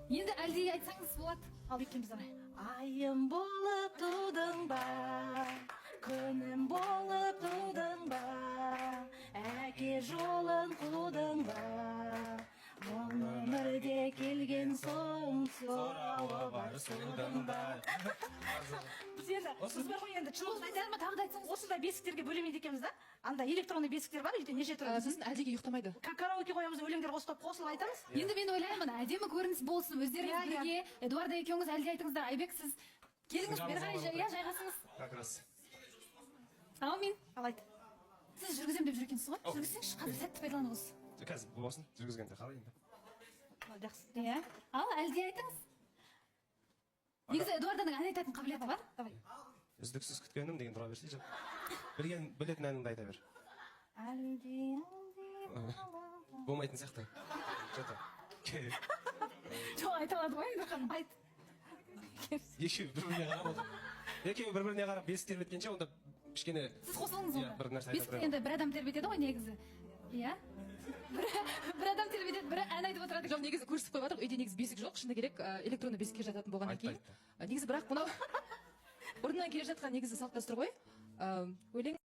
Енді әлде айтсаңыз болады. Ал екеуміз арай. Айым болып тудың ба, күнім болып тудың ба, әке жолын қудың ба, бұл өмірде келген соң сұрауы бар судың ба. Біз енді, біз бар ғой енді, Жоқ, айтар ма, тағы да айтсаңыз. осындай бесіктерге бөлемейді екенбіз да? Анда электронный бесіктер бар, үйде неше түрлі. Сосын әлдеге ұйықтамайды. Караоке қоямыз, өлеңдер қосылып айтамыз. Енді мен ойлаймын, әдемі көрініс болсын. Өздеріңіз бірге, Эдуарда екеуіңіз әлде айтыңыздар. Айбек, сіз келіңіз, бері қарай жайғасыңыз. Как раз. Аумин. Ал айт. Сіз жүргізем деп жүр екенсіз ғой? Жүргізсеңізші, қазір сәтті пайдаланыңыз. Қазір болсын, жүргізгенде қалай енді. Жақсы. Иә. Ал әлде айтыңыз. Негізі Эдуарданың ән айтатын қабілеті бар. Давай. Үздіксіз күткенім деген тұра берсей жоқ. Білетін әніңді айта бер. Болмайтын сияқты. Жоқ, айта алады ғой, Эдуардан. Айт. Екеуі бір-біріне қарап отыр. Екеуі бір-біріне қарап бесік тербеткенше онда кішкене Сіз қосылыңыз Иә, бір нәрсе бесікті айтады. енді бір адам тербетеді ғой негізі. Иә. Бір адам тербетеді, бірі ән айтып отырады. Жоқ, негізі көрсетіп қойып жатырмық, үйде негізі бесік жоқ, шыны керек, электронды бесікке жататын болғаннан кейін. Негізі бірақ мынау бұрыннан келе жатқан негізі салт дәстүр ғой. Өлең